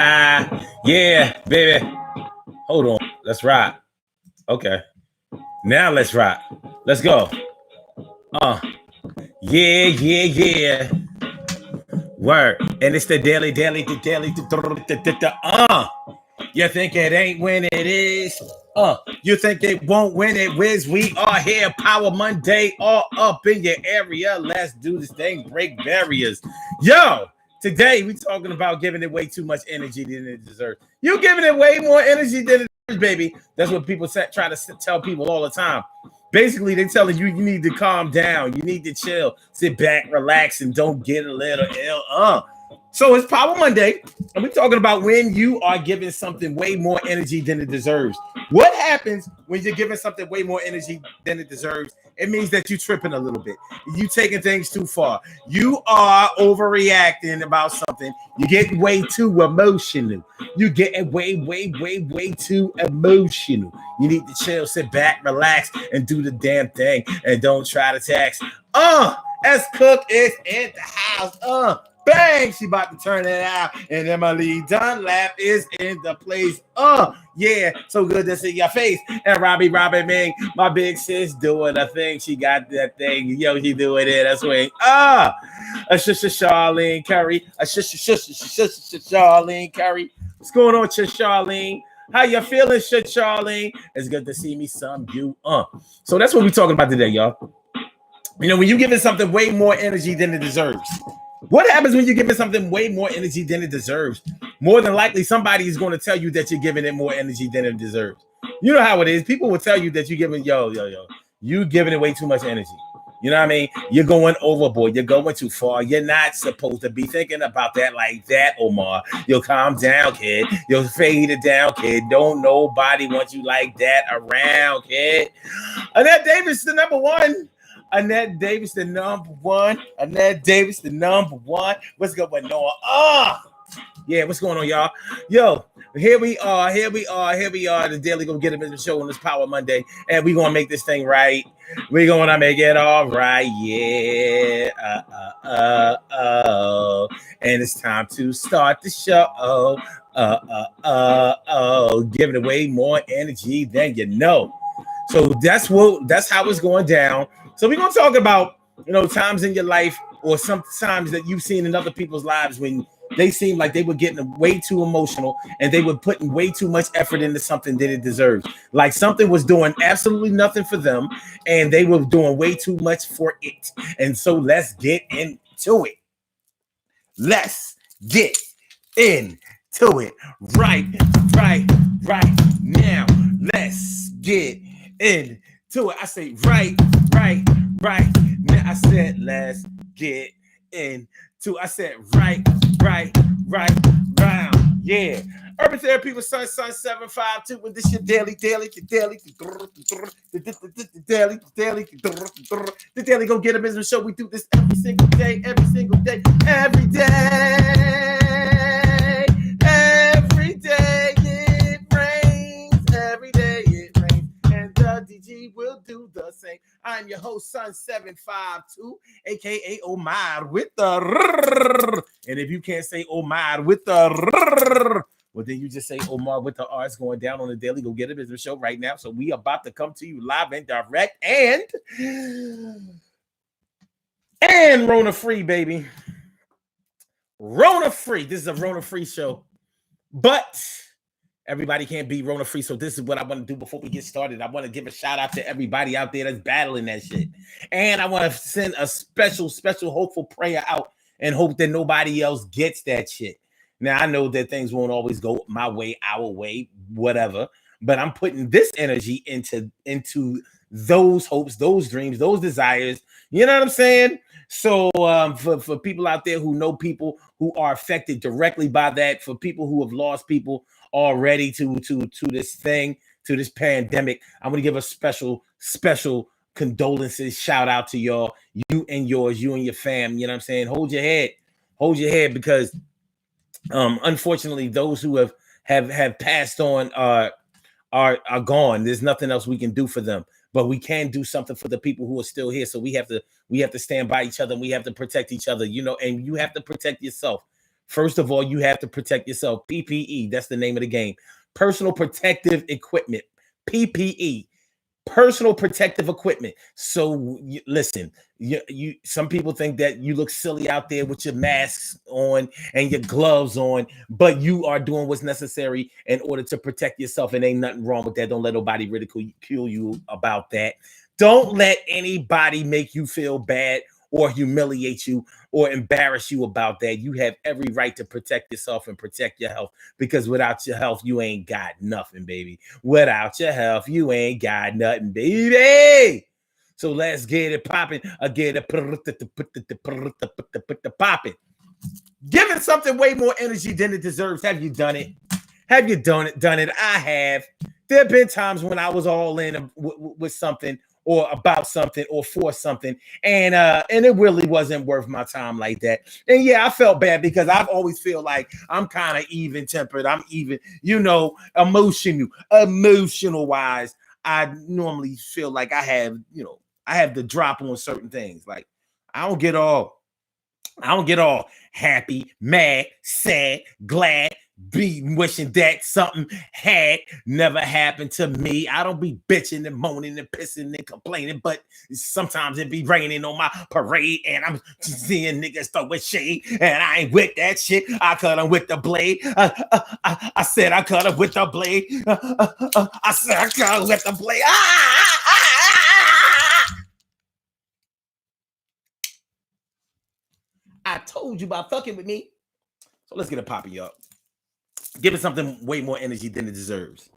Yeah, baby. Hold on. Let's rock. Okay. Now let's rock. Let's go. Uh. Yeah, yeah, yeah. Word. And it's the daily. You think it ain't when it is? You think it won't when it whiz? We are here, Power Monday, all up in your area. Let's do this thing, break barriers. Yo, today we talking about giving it way too much energy than it deserves. You giving it way more energy than it deserves, baby. That's what people try to tell people all the time. Basically, they're telling you need to calm down, you need to chill, sit back, relax, and don't get a little ill. So it's Power Monday, and we're talking about when you are giving something way more energy than it deserves. What happens when you're giving something way more energy than it deserves? It means that you're tripping a little bit. You taking things too far. You are overreacting about something. You get way too emotional. You get way too emotional. You need to chill, sit back, relax, and do the damn thing, and don't try to tax. S Cook is in the house. Bang! She about to turn it out. And Emily Dunlap is in the place. Yeah. So good to see your face. And Robin Ming, my big sis, doing a thing. She got that thing. Yo, she doing it. That's way. Charlene Curry. Charlene Curry. What's going on, Charlene? How you feeling, Charlene? It's good to see me some you. So that's what we're talking about today, y'all. You know, when you give it something way more energy than it deserves. What happens when you're giving something way more energy than it deserves? More than likely, somebody is going to tell you that you're giving it more energy than it deserves. You know how it is. People will tell you that you're giving, you giving it way too much energy. You know what I mean? You're going overboard. You're going too far. You're not supposed to be thinking about that like that, Omar. You'll calm down, kid. You'll fade it down, kid. Don't nobody want you like that around, kid. Annette Davis, the number one. Annette Davis, the number one. Annette Davis, the number one. What's going on? Yeah, what's going on, y'all? Yo, here we are. The Daily Go Get It Business Show on this Power Monday. And we're going to make this thing right. We're going to make it all right. Yeah. And it's time to start the show. Giving away more energy than you know. So that's how it's going down. So we're going to talk about, times in your life or some times that you've seen in other people's lives when they seemed like they were getting way too emotional and they were putting way too much effort into something that it deserves. Like something was doing absolutely nothing for them and they were doing way too much for it. And so let's get into it. Let's get into it right now. Let's get into it. I say right now. I said let's get into. I said right round. Yeah. Urban Therapy with Sun 752. When this your daily. The Daily Go Get a Business Show. We do this every single day. Every day it rains. Every day it rains. And the DG will do the same. I'm your host, Sun 752, aka Omar with the. And if you can't say Omar with the, well, then you just say Omar with the R. It's going down on the Daily Go Get a Business Show right now. So we about to come to you live and direct and Rona free, baby. Rona free. This is a Rona free show, but everybody can't be Rona free. So this is what I want to do before we get started. I want to give a shout out to everybody out there that's battling that shit. And I want to send a special hopeful prayer out and hope that nobody else gets that shit. Now, I know that things won't always go my way, our way, whatever, but I'm putting this energy into those hopes, those dreams, those desires. You know what I'm saying? So for people out there who know people who are affected directly by that, for people who have lost people already to this thing, to this pandemic, I'm going to give a special condolences, shout out to y'all, you and yours, you and your fam. You know what I'm saying? Hold your head because unfortunately those who have passed on are gone. There's nothing else we can do for them, but we can do something for the people who are still here. So we have to stand by each other and we have to protect each other, and you have to protect yourself First of all, you have to protect yourself. PPE, that's the name of the game. Personal protective equipment. PPE. Personal protective equipment. So listen, you some people think that you look silly out there with your masks on and your gloves on, but you are doing what's necessary in order to protect yourself, and ain't nothing wrong with that. Don't let nobody ridicule you about that. Don't let anybody make you feel bad or humiliate you or embarrass you about that. You have every right to protect yourself and protect your health, because without your health, you ain't got nothing, baby. Without your health, you ain't got nothing, baby. So let's get it popping. Get it popping. Giving something way more energy than it deserves. Have you done it? Have you done it? I have. There have been times when I was all in with something, or about something, or for something, and it really wasn't worth my time like that. And yeah, I felt bad, because I've always feel like I'm kind of even tempered. I'm even, emotional wise. I normally feel like I have the drop on certain things. Like I don't get all happy, mad, sad, glad, be wishing that something had never happened to me. I don't be bitching and moaning and pissing and complaining, but sometimes it be raining on my parade, and I'm seeing niggas throwing shade, and I ain't with that shit. I cut them with the blade. I said I cut them with the blade. I said I cut them with the blade. I told you about fucking with me. So let's get it poppy up. Give it something way more energy than it deserves.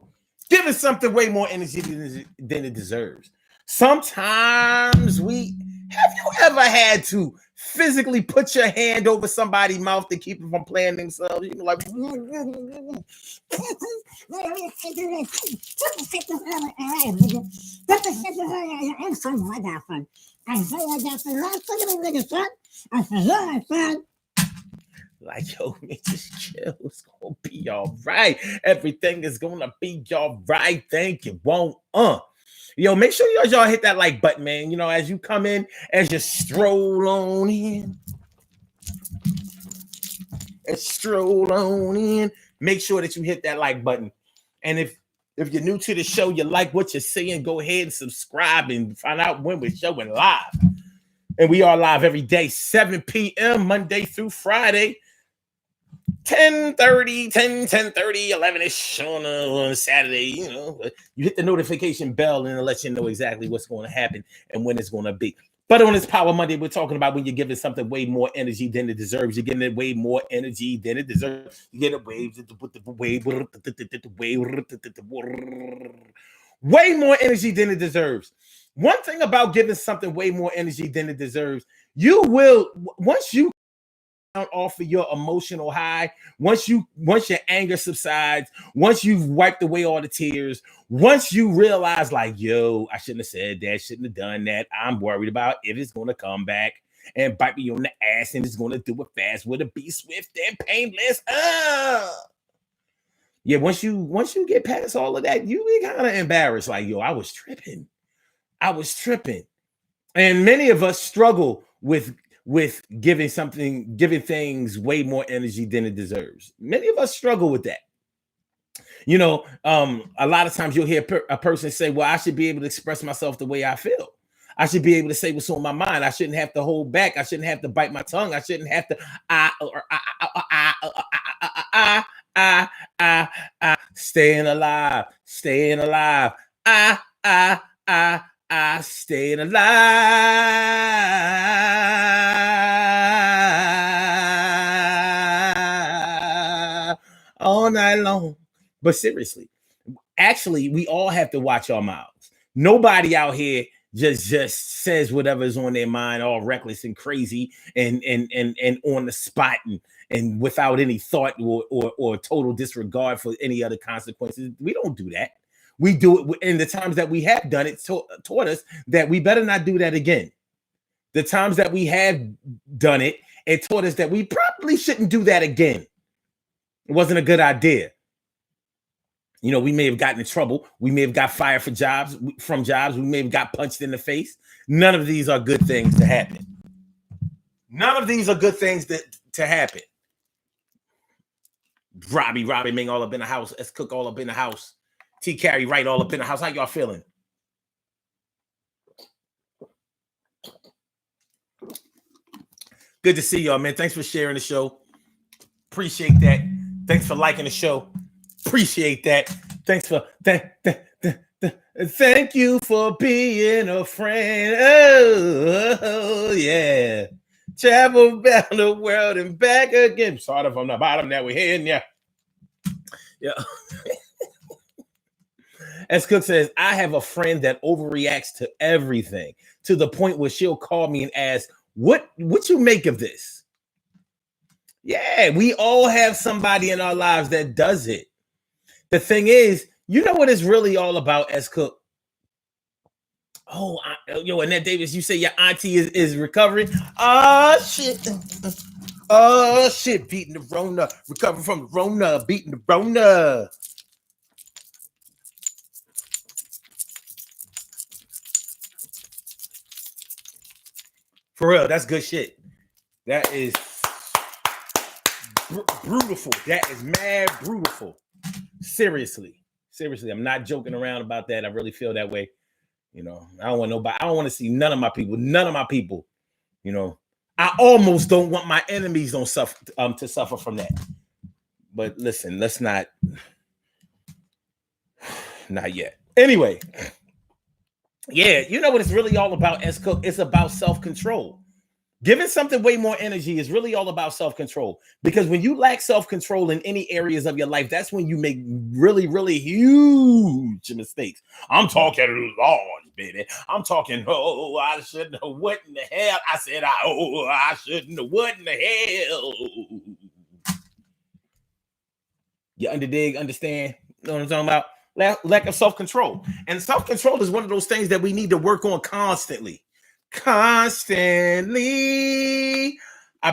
Give it something way more energy than it deserves. Sometimes have you ever had to physically put your hand over somebody's mouth to keep them from playing themselves? You know, like, like, yo, man, just chill. It's gonna be all right. Everything is gonna be all right. Thank you. Won't Yo, make sure y'all hit that like button, man. You know, as you come in, as you stroll on in. Make sure that you hit that like button. And if you're new to the show, you like what you're seeing, go ahead and subscribe and find out when we're showing live. And we are live every day, 7 p.m., Monday through Friday. 10:30, 11-ish on Saturday. You know, you hit the notification bell and it'll let you know exactly what's going to happen and when it's going to be. But on this Power Monday, we're talking about when you're giving something way more energy than it deserves. You're getting it way more energy than it deserves. You get it way more energy than it deserves. One thing about giving something way more energy than it deserves, you will, once you off of your emotional high, once your anger subsides, once you've wiped away all the tears, once you realize, like, yo, I shouldn't have said that, shouldn't have done that, I'm worried about if it's going to come back and bite me on the ass, and it's going to do it fast, will it be swift and painless? Yeah, once you get past all of that, you be kind of embarrassed, like, yo, I was tripping. And many of us struggle with giving things way more energy than it deserves. Many of us struggle with that. You know, a lot of times you'll hear a person say, well, I should be able to express myself the way I feel. I should be able to say what's on my mind. I shouldn't have to hold back. I shouldn't have to bite my tongue. I shouldn't have to staying alive. Staying alive. All night long. But seriously, actually, we all have to watch our mouths. Nobody out here just says whatever's on their mind, all reckless and crazy and on the spot and without any thought or total disregard for any other consequences. We don't do that. We do it in the times that we have done it, taught us that we better not do that again. The times that we have done it, it taught us that we probably shouldn't do that again. It wasn't a good idea. You know, we may have gotten in trouble. We may have got fired from jobs. We may have got punched in the face. None of these are good things to happen. None of these are good things to happen. Robbie Ming all up in the house. S Cook all up in the house. T Carry Wright all up in the house. How y'all feeling? Good to see y'all, man. Thanks for sharing the show. Appreciate that. Thanks for liking the show. Appreciate that. Thanks for thank you for being a friend. Oh yeah. Travel around the world and back again. Sort of on the bottom that we're heading. Yeah. As Cook says, I have a friend that overreacts to everything to the point where she'll call me and ask, what you make of this? Yeah, we all have somebody in our lives that does it. The thing is, you know what it's really all about, S Cook? Oh, Annette Davis, you say your auntie is recovering? Oh, shit. Oh, shit. Beating the Rona. Recovering from the Rona. Beating the Rona. For real, that's good shit. That is beautiful. That is mad beautiful. Seriously, I'm not joking around about that. I really feel that way. You know, I don't want nobody. I don't want to see none of my people. You know, I almost don't want my enemies to suffer from that. But listen, let's not yet. Anyway, yeah, you know what it's really all about, S Cook? It's about self-control. Giving something way more energy is really all about self-control, because when you lack self-control in any areas of your life, that's when you make really, really huge mistakes. I'm talking large, baby. I'm talking, oh, I shouldn't have. What in the hell? I said, I shouldn't have. What in the hell? You understand? You know what I'm talking about? Lack of self-control. And self-control is one of those things that we need to work on constantly. I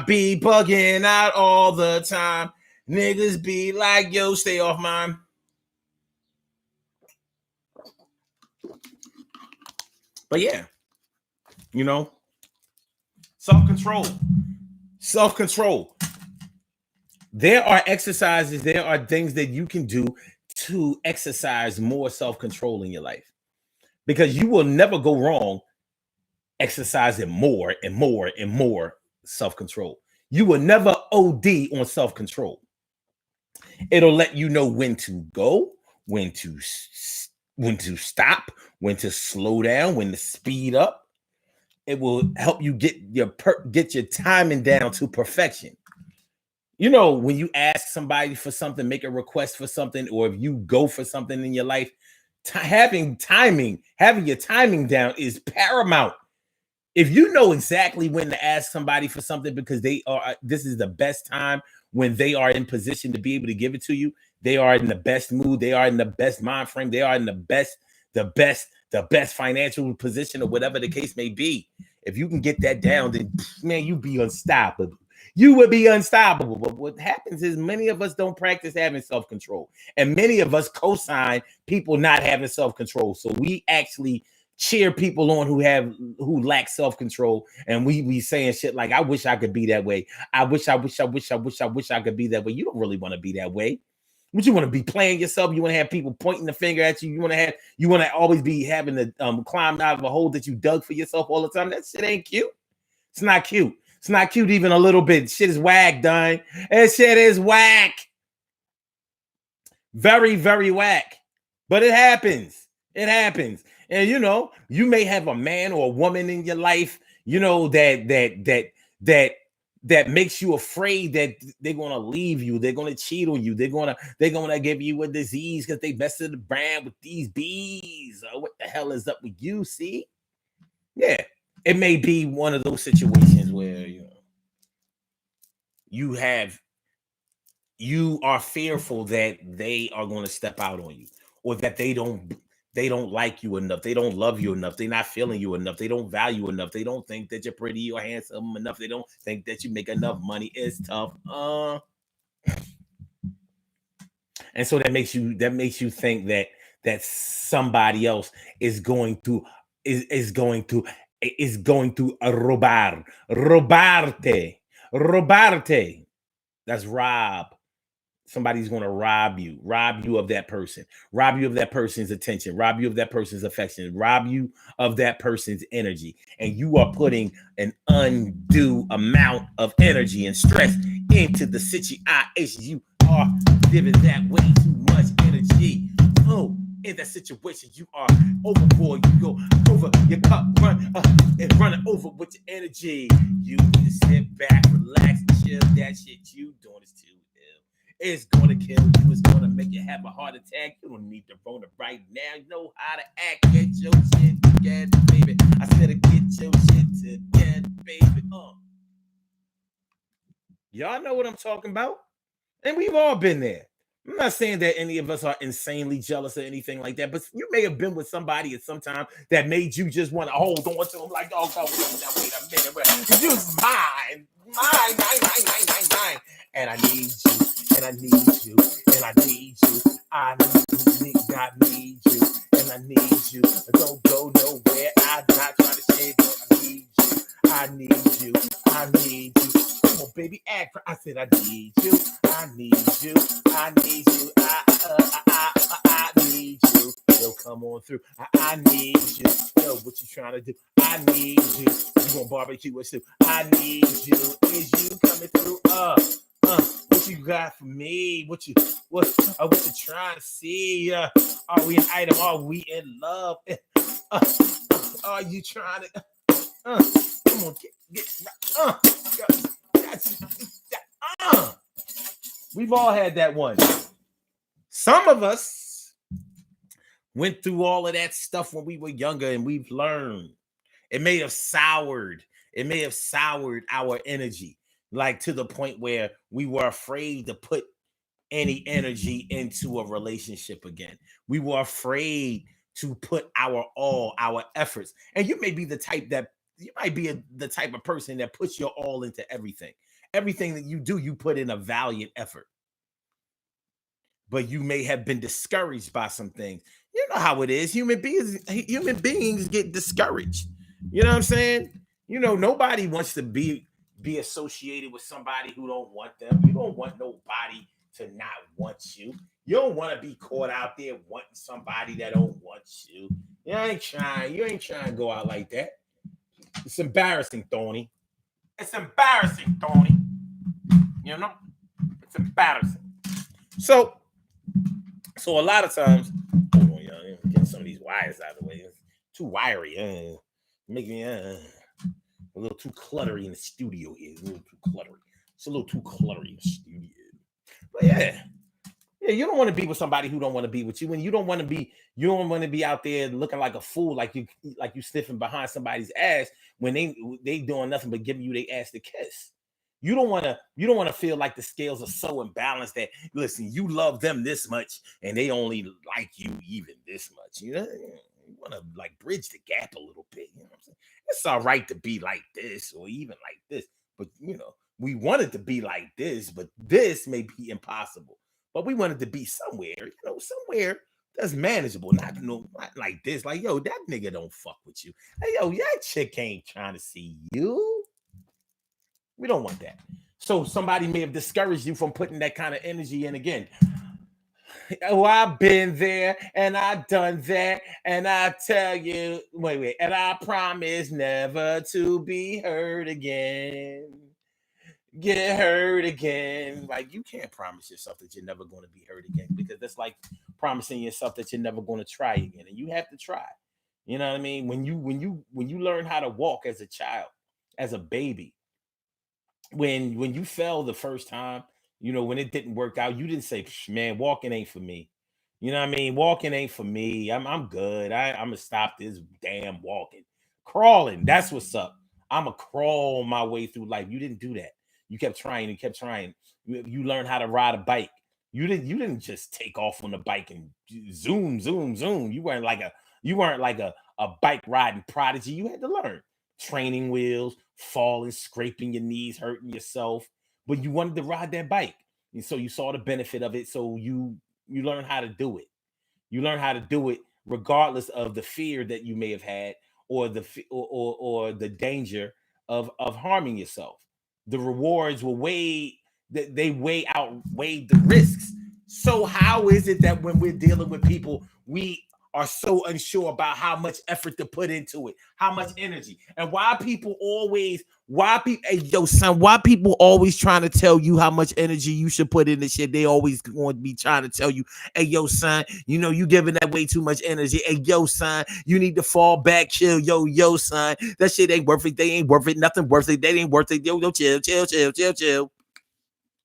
be bugging out all the time. Niggas be like, yo, stay off mine. But yeah, you know, self-control. There are exercises, there are things that you can do to exercise more self-control in your life, because you will never go wrong exercising more and more and more self-control. You will never OD on self-control. It'll let you know when to go, when to stop, when to slow down, when to speed up. It will help you get your timing down to perfection. You know, when you ask somebody for something, make a request for something, or if you go for something in your life, having your timing down is paramount. If you know exactly when to ask somebody for something, because this is the best time when they are in position to be able to give it to you, they are in the best mood, they are in the best mind frame, they are in the best financial position, or whatever the case may be. If you can get that down, then man, you be unstoppable. You would be unstoppable. But what happens is many of us don't practice having self-control, and many of us co-sign people not having self-control. So we actually cheer people on who lack self-control, and we saying shit like, I wish I could be that way. I wish I could be that way. You don't really want to be that way. What, you want to be playing yourself? You want to have people pointing the finger at you? You want to always be having to climb out of a hole that you dug for yourself all the time? That shit ain't cute. It's not cute. It's not cute even a little bit. Shit is whack, done. That shit is whack. Very, very whack. But it happens. It happens. And you know, you may have a man or a woman in your life, you know, that makes you afraid that they're gonna leave you, they're gonna cheat on you, they're gonna give you a disease because they messed the brand with these bees. What the hell is up with you? See? Yeah, it may be one of those situations where you are fearful that they are going to step out on you, or that they don't like you enough, they don't love you enough, they're not feeling you enough, they don't value enough, they don't think that you're pretty or handsome enough, they don't think that you make enough money. It's tough. And so that makes you think that somebody else is going to robarte. That's rob somebody's going to rob you of that person, rob you of that person's attention, rob you of that person's affection, rob you of that person's energy. And you are putting an undue amount of energy and stress into the situation. You are giving that way too much energy. Oh, in that situation, you are overboard. You go over your cup, and run it over with your energy. You need to sit back, relax, and chill. That shit you doing is too ill. It's gonna kill you. It's gonna make you have a heart attack. You don't need to Rona right now. You know how to act. Get your shit together, baby. I said, get your shit together, baby. Y'all know what I'm talking about, and we've all been there. I'm not saying that any of us are insanely jealous or anything like that, but you may have been with somebody at some time that made you just want to hold on to them like, oh, God, wait a minute. You're mine. And I need you, and I need you, and I need you. I need you, and I need you. Don't go nowhere. I'm not trying to say that I need you. I need you. Come on, baby, act. I said I need you. I need you. I need you. I need you. Yo, come on through. I need you. Yo, what you trying to do? I need you. You want barbecue with soup? I need you. Is you coming through? What you got for me? What you trying to see? Are we an item? Are we in love? Are you trying to? Come on, get we've all had that one. Some of us went through all of that stuff when we were younger, and we've learned. It may have soured our energy, like to the point where we were afraid to put any energy into a relationship again. We were afraid to put our all, our efforts. And you may be the type that you might be the type of person that puts your all into everything. Everything that you do, you put in a valiant effort. But you may have been discouraged by some things. You know how it is. Human beings get discouraged. You know what I'm saying? You know, nobody wants to be associated with somebody who don't want them. You don't want nobody to not want you. You don't want to be caught out there wanting somebody that don't want you. You ain't trying to go out like that. It's embarrassing, Tony. It's embarrassing, Tony. You know? It's embarrassing. So a lot of times, hold on, y'all, getting some of these wires out of the way. It's too wiry. Making me a little too cluttery in the studio here. It's a little too cluttery. It's a little too cluttery in the studio. But yeah, you don't want to be with somebody who don't want to be with you, and you don't want to be out there looking like a fool, like you sniffing behind somebody's ass when they doing nothing but giving you their ass to kiss. You don't want to feel like the scales are so imbalanced that, listen, you love them this much and they only like you even this much. You know, you want to like bridge the gap a little bit. You know what I'm saying? It's all right to be like this or even like this, but you know, we wanted to be like this, but this may be impossible. But we wanted to be somewhere, you know, somewhere that's manageable, not like this. Like, yo, that nigga don't fuck with you. Hey, yo, that chick ain't trying to see you. We don't want that. So somebody may have discouraged you from putting that kind of energy in again. Oh, I've been there and I've done that. And I tell you, wait, and I promise never to be hurt again. Get hurt again. Like, you can't promise yourself that you're never going to be hurt again, because that's like promising yourself that you're never going to try again. And you have to try. You know what I mean? When you learn how to walk as a child, as a baby, when you fell the first time, you know, when it didn't work out, you didn't say, man, walking ain't for me. You know what I mean? Walking ain't for me. I'm good. I'm gonna stop this damn walking. Crawling, that's what's up. I'm gonna crawl my way through life. You didn't do that. You kept trying and kept trying. You learned how to ride a bike. You didn't just take off on the bike and zoom, zoom, zoom. You weren't like a bike riding prodigy. You had to learn training wheels, falling, scraping your knees, hurting yourself, but you wanted to ride that bike. And so you saw the benefit of it. So you learn how to do it. You learn how to do it regardless of the fear that you may have had, or or the danger of harming yourself. The rewards were way they outweigh the risks. So how is it that when we're dealing with people, we are so unsure about how much effort to put into it, how much energy, and why people, hey yo son, why people always trying to tell you how much energy you should put in the shit? They always going to be trying to tell you, hey yo son, you giving that way too much energy. Hey yo son, you need to fall back, chill. Yo son, that shit ain't worth it. They ain't worth it. Nothing worth it. They ain't worth it. Yo, chill.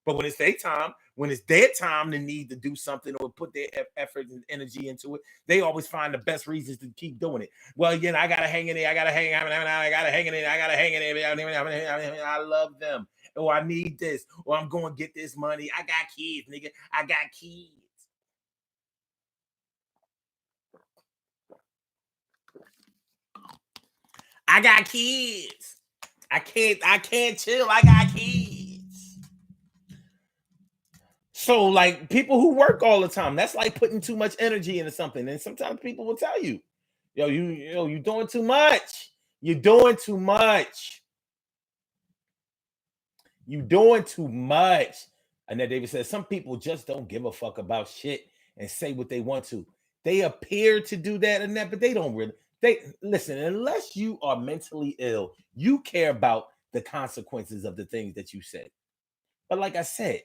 But when it's daytime, when it's their time to need to do something or put their effort and energy into it, they always find the best reasons to keep doing it. Well, again, I gotta hang in there. I gotta hang in there. I love them. Oh, I need this. Or I'm going to get this money. I got kids, nigga. I got kids. I got kids. I can't chill. I got kids. So, like, people who work all the time, that's like putting too much energy into something. And sometimes people will tell you, you're doing too much. You're doing too much. You're doing too much. Annette Davis says some people just don't give a fuck about shit and say what they want to. They appear to do that, Annette, but they don't really. They listen, unless you are mentally ill, you care about the consequences of the things that you say. But like I said,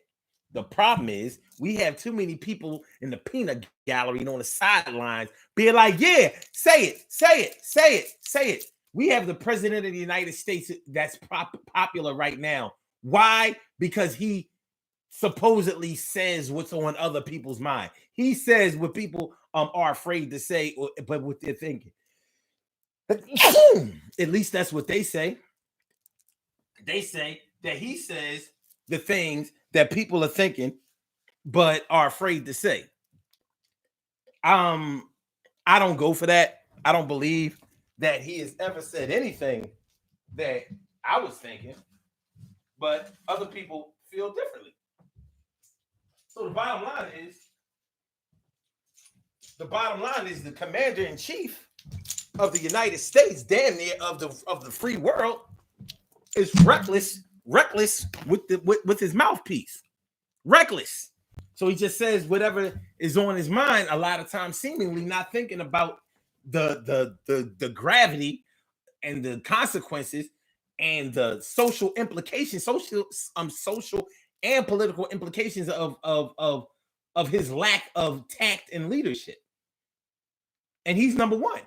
the problem is we have too many people in the peanut gallery and on the sidelines being like, yeah, say it. We have the president of the United States that's popular right now. Why? Because he supposedly says what's on other people's mind. He says what people are afraid to say, but what they're thinking. At least that's what they say. They say that he says the things that people are thinking but are afraid to say. I don't go for that. I don't believe that he has ever said anything that I was thinking, but other people feel differently. So the bottom line is the commander in chief of the United States, damn near of the free world, is reckless with his mouthpiece. Reckless. So he just says whatever is on his mind, a lot of times seemingly not thinking about the gravity and the consequences and the social implications, social and political implications of his lack of tact and leadership. And he's number one.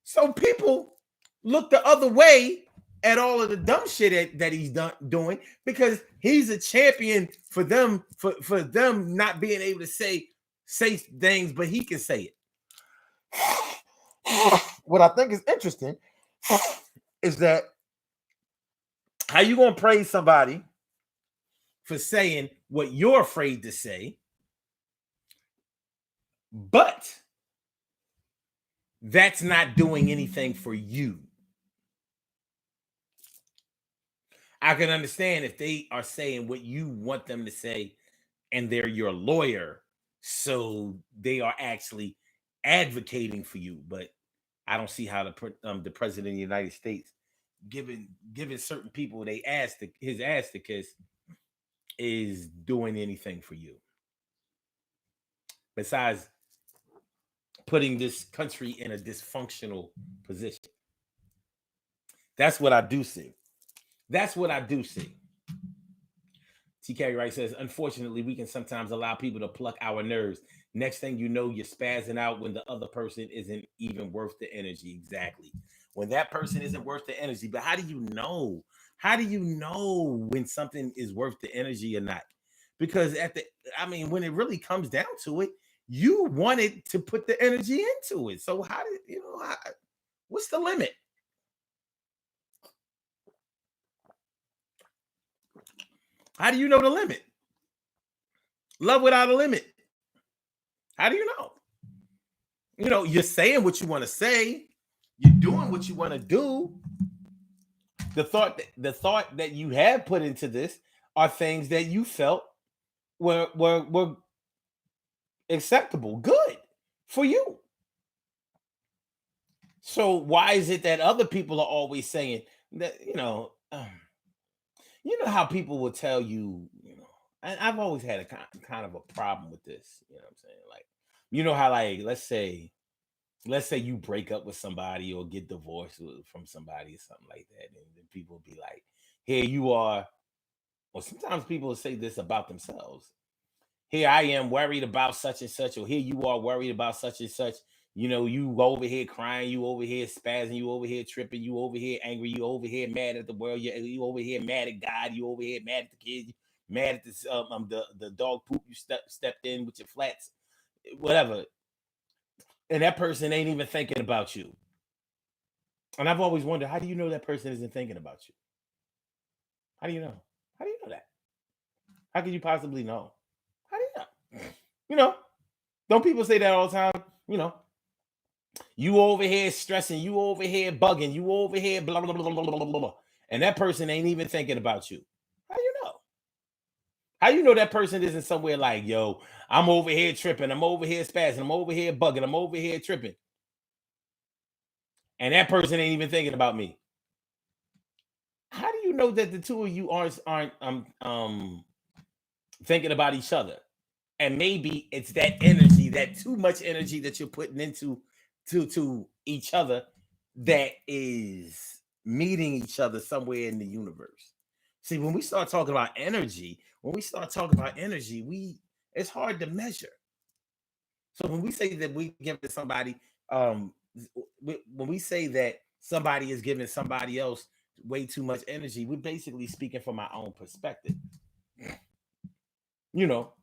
So people look the other way at all of the dumb shit that he's doing because he's a champion for them for them not being able to say things, but he can say it. What I think is interesting is that how you gonna praise somebody for saying what you're afraid to say, but that's not doing anything for you. I can understand if they are saying what you want them to say and they're your lawyer, so they are actually advocating for you. But I don't see how the president of the United States giving certain people his ass to kiss is doing anything for you. Besides putting this country in a dysfunctional position. That's what I do see. TK Wright says, unfortunately, we can sometimes allow people to pluck our nerves. Next thing you know, you're spazzing out when the other person isn't even worth the energy. Exactly. When that person isn't worth the energy. But how do you know? How do you know when something is worth the energy or not? Because when it really comes down to it, you wanted to put the energy into it. So what's the limit? How do you know the limit? Love without a limit. How do you know? You're saying what you want to say. You're doing what you want to do. The thought that you have put into this are things that you felt were acceptable, good for you. So why is it that other people are always saying that, how people will tell you, I've always had a kind of a problem with this. You know what I'm saying? Like, you know how, like, let's say you break up with somebody or get divorced from somebody or something like that, and then people be like, "Here you are." Or sometimes people will say this about themselves. Here I am worried about such and such, or here you are worried about such and such. You know, you over here crying, you over here spazzing, you over here tripping, you over here angry, you over here mad at the world, you over here mad at God, you over here mad at the kids, mad at this the dog poop you stepped in with your flats, whatever. And that person ain't even thinking about you. And I've always wondered, how do you know that person isn't thinking about you? How do you know? How do you know that? How could you possibly know? How do you know? You know, don't people say that all the time? You know, you over here stressing, you over here bugging, you over here blah blah blah blah blah blah blah, and that person ain't even thinking about you. How you know? How you know that person isn't somewhere like, yo, I'm over here tripping, I'm over here spazzing, I'm over here bugging, I'm over here tripping, and that person ain't even thinking about me? How do you know that the two of you aren't thinking about each other? And maybe it's that energy, that too much energy that you're putting into to each other, that is meeting each other somewhere in the universe. See, when we start talking about energy, we it's hard to measure. So when we say that we give to somebody, when we say that somebody is giving somebody else way too much energy, we're basically speaking from our own perspective. You know,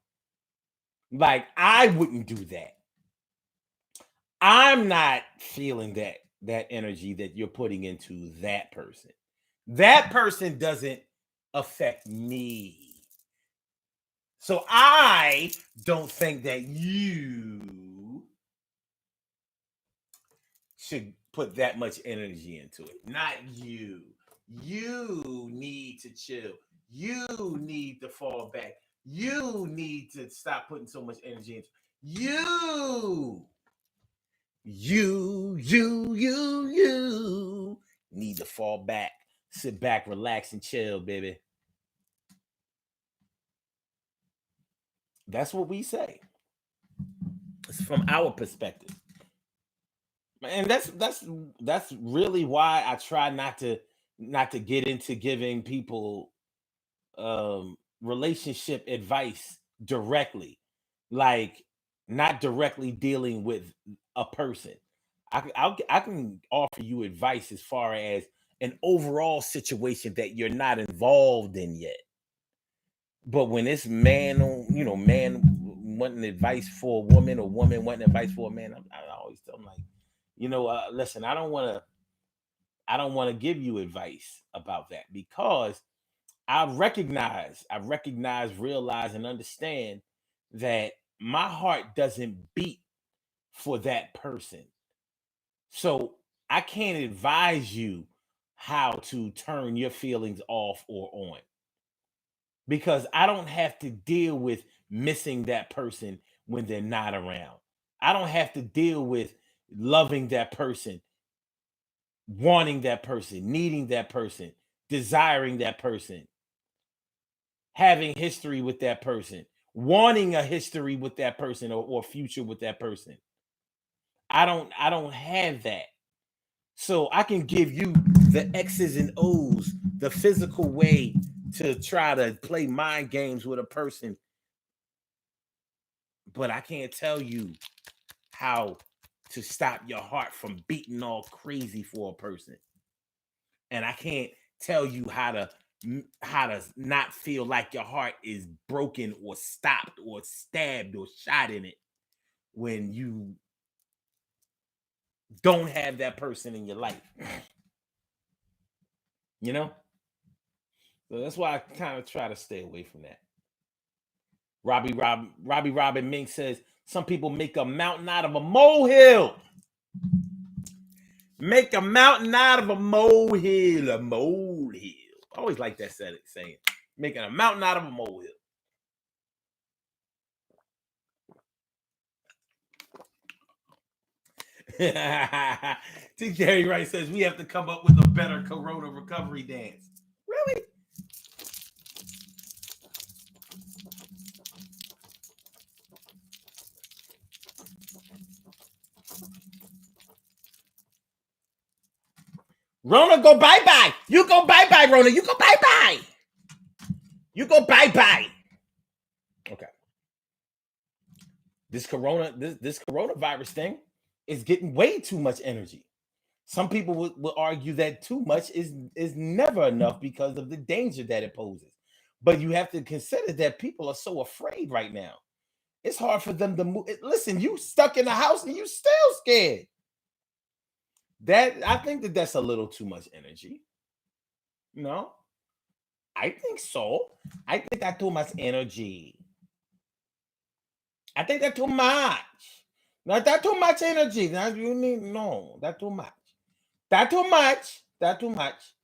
like, I wouldn't do that. I'm not feeling that energy that you're putting into that person. That person doesn't affect me. So I don't think that you should put that much energy into it. Not you. You need to chill. You need to fall back. You need to stop putting so much energy into you. You need to fall back, sit back, relax, and chill, baby. That's what we say. It's from our perspective, and that's really why I try not to get into giving people relationship advice directly, like, not directly dealing with a person. I can offer you advice as far as an overall situation that you're not involved in yet. But when it's man on, man wanting advice for a woman, or woman wanting advice for a man, I always tell them, like, listen, I don't want to give you advice about that, because I recognize, realize, and understand that my heart doesn't beat for that person. So I can't advise you how to turn your feelings off or on, because I don't have to deal with missing that person when they're not around. I don't have to deal with loving that person, wanting that person, needing that person, desiring that person, having history with that person, wanting a history with that person, or future with that person. I don't have that. So I can give you the X's and O's, the physical way to try to play mind games with a person, but I can't tell you how to stop your heart from beating all crazy for a person. And I can't tell you how to not feel like your heart is broken or stopped or stabbed or shot in it when you don't have that person in your life. You know? So that's why I kind of try to stay away from that. Robbie Robin Mink says some people make a mountain out of a molehill. Make a mountain out of a molehill. A molehill. I always like that saying. Making a mountain out of a molehill. T. Gary Wright says we have to come up with a better Corona recovery dance. Really? Rona, go bye-bye. You go bye-bye, Rona. You go bye-bye. You go bye-bye. Okay. This coronavirus thing is getting way too much energy. Some people would argue that too much is never enough because of the danger that it poses. But you have to consider that people are so afraid right now. It's hard for them to move. Listen, you stuck in the house and you still scared. I think that's a little too much energy. No, I think so. I think that's too much energy. I think that's too much. Not that too much energy. Now you need no. That's too much. That too much. That too much.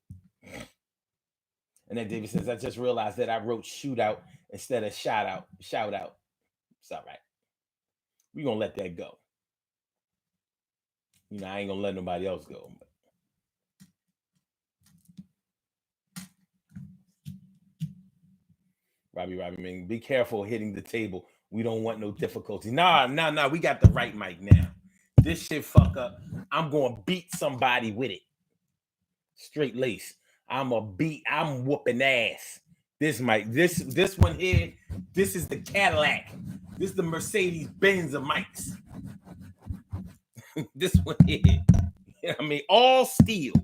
And then David says, I just realized that I wrote shootout instead of shout out. Shout out. It's all right. We're gonna let that go. You know, I ain't gonna let nobody else go. Robbie Ming, be careful hitting the table. We don't want no difficulty. Nah. We got the right mic now. This shit fuck up. I'm gonna beat somebody with it. Straight lace. I'm whooping ass. This mic, this one here, this is the Cadillac. This is the Mercedes Benz of mics. This one here. You know what I mean? All steel.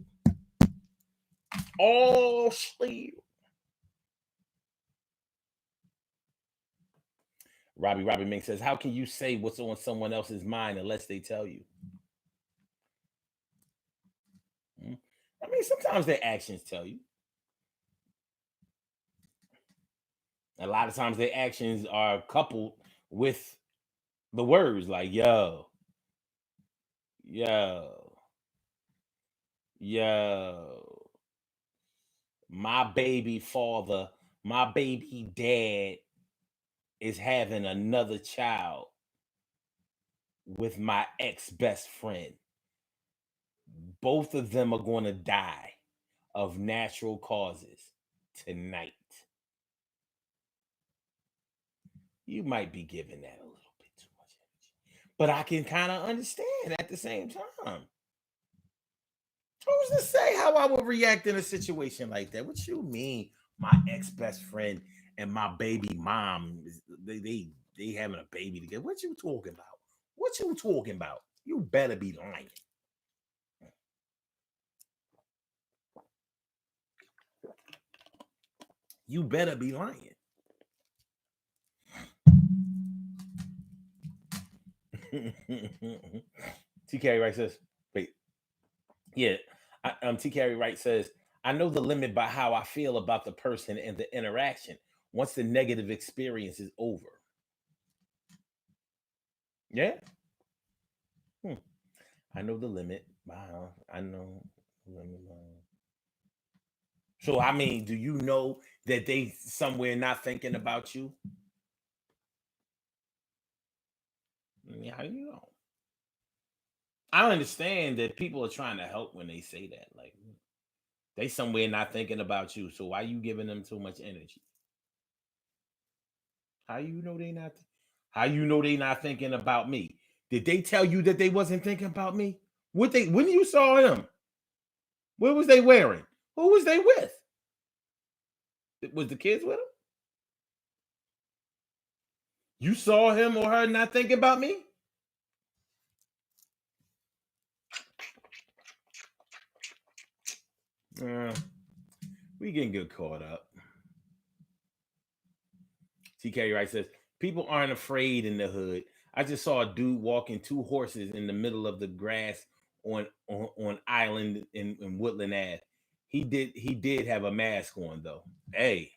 All steel. Robbie Ming says, how can you say what's on someone else's mind unless they tell you? I mean, sometimes their actions tell you. A lot of times their actions are coupled with the words like, yo, my baby father, my baby dad is having another child with my ex-best friend. Both of them are going to die of natural causes tonight. You might be giving that a little bit too much energy, but I can kind of understand at the same time. Who's to say how I would react in a situation like that? What you mean, my ex-best friend and my baby mom, they having a baby together? What you talking about? What you talking about? You better be lying. You better be lying. T. Carey Wright says, wait. Yeah. T. Carey Wright says, I know the limit by how I feel about the person and the interaction once the negative experience is over. Yeah. I know the limit. Wow. I know the limit. So, I mean, do you know that they somewhere not thinking about you? Yeah, how do you know? I understand that people are trying to help when they say that. Like, they somewhere not thinking about you. So why you giving them so much energy? How you know they not? How you know they not thinking about me? Did they tell you that they wasn't thinking about me? When you saw him? What was they wearing? Who was they with? Was the kids with him? You saw him or her not thinking about me? We can get caught up. TK Wright says, people aren't afraid in the hood. I just saw a dude walking two horses in the middle of the grass on Island in Woodland Ave. He did have a mask on though. Hey,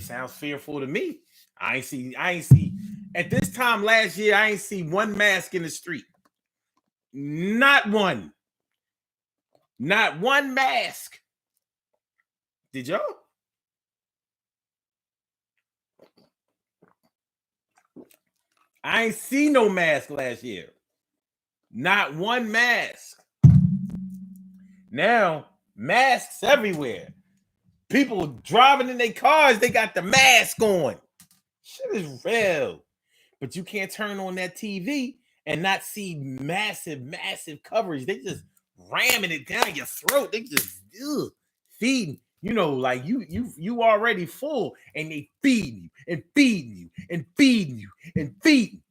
sounds fearful to me. I ain't see at this time last year, I ain't see one mask in the street. Not one. Not one mask. Did y'all? I ain't see no mask last year. Not one mask. Now, masks everywhere. People driving in their cars, they got the mask on. Shit is real. But you can't turn on that TV and not see massive coverage. They just ramming it down your throat. They just feeding. You know, like you already full, and they feeding you and feeding you and feeding you and feeding.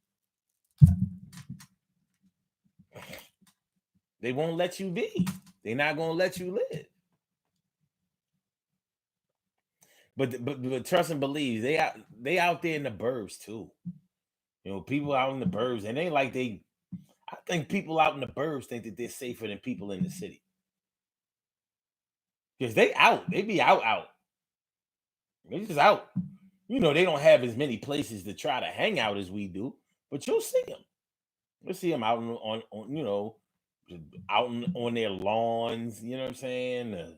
They won't let you be. They're not gonna let you live. But trust and believe, they out there in the burbs too. You know, people out in the burbs, and they like they. I think people out in the burbs think that they're safer than people in the city because they out. They be out. They just out. You know, they don't have as many places to try to hang out as we do, but you'll see them. You'll see them out on you know, out on their lawns. You know what I'm saying?